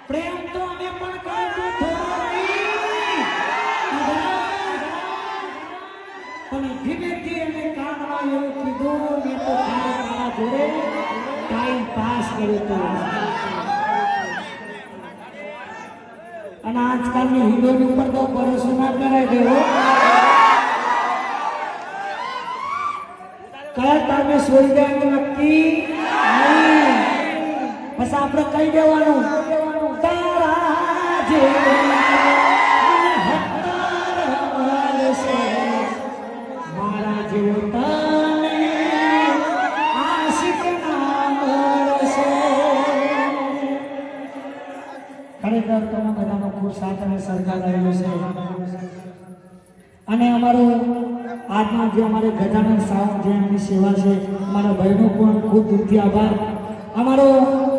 પ્રેમ તો અમે પણ કરતું થોડો નહીં પણ ધીમેથી અમે કાનમાં એવું કીધું મેં તો તારા જોડે ટાઈમ પાસ કર્યો તો અને આજકાલની હિન્દોની ઉપર તો ભરોસો ના કરાય દેવો કયા તમે સોઈ ગયા નક્કી બસ આપણે કહી દેવાનું તારા જે મારા જેવો તને આશિક ના મળશે ખરેખર તમે બધાનો ખૂબ સાથ અને સરકાર રહેલો છે અને અમારું આજના જે અમારે ગજાનન સાહેબ જે એમની સેવા છે અમારા ભાઈનો પણ ખૂબ દિલથી આભાર અમારો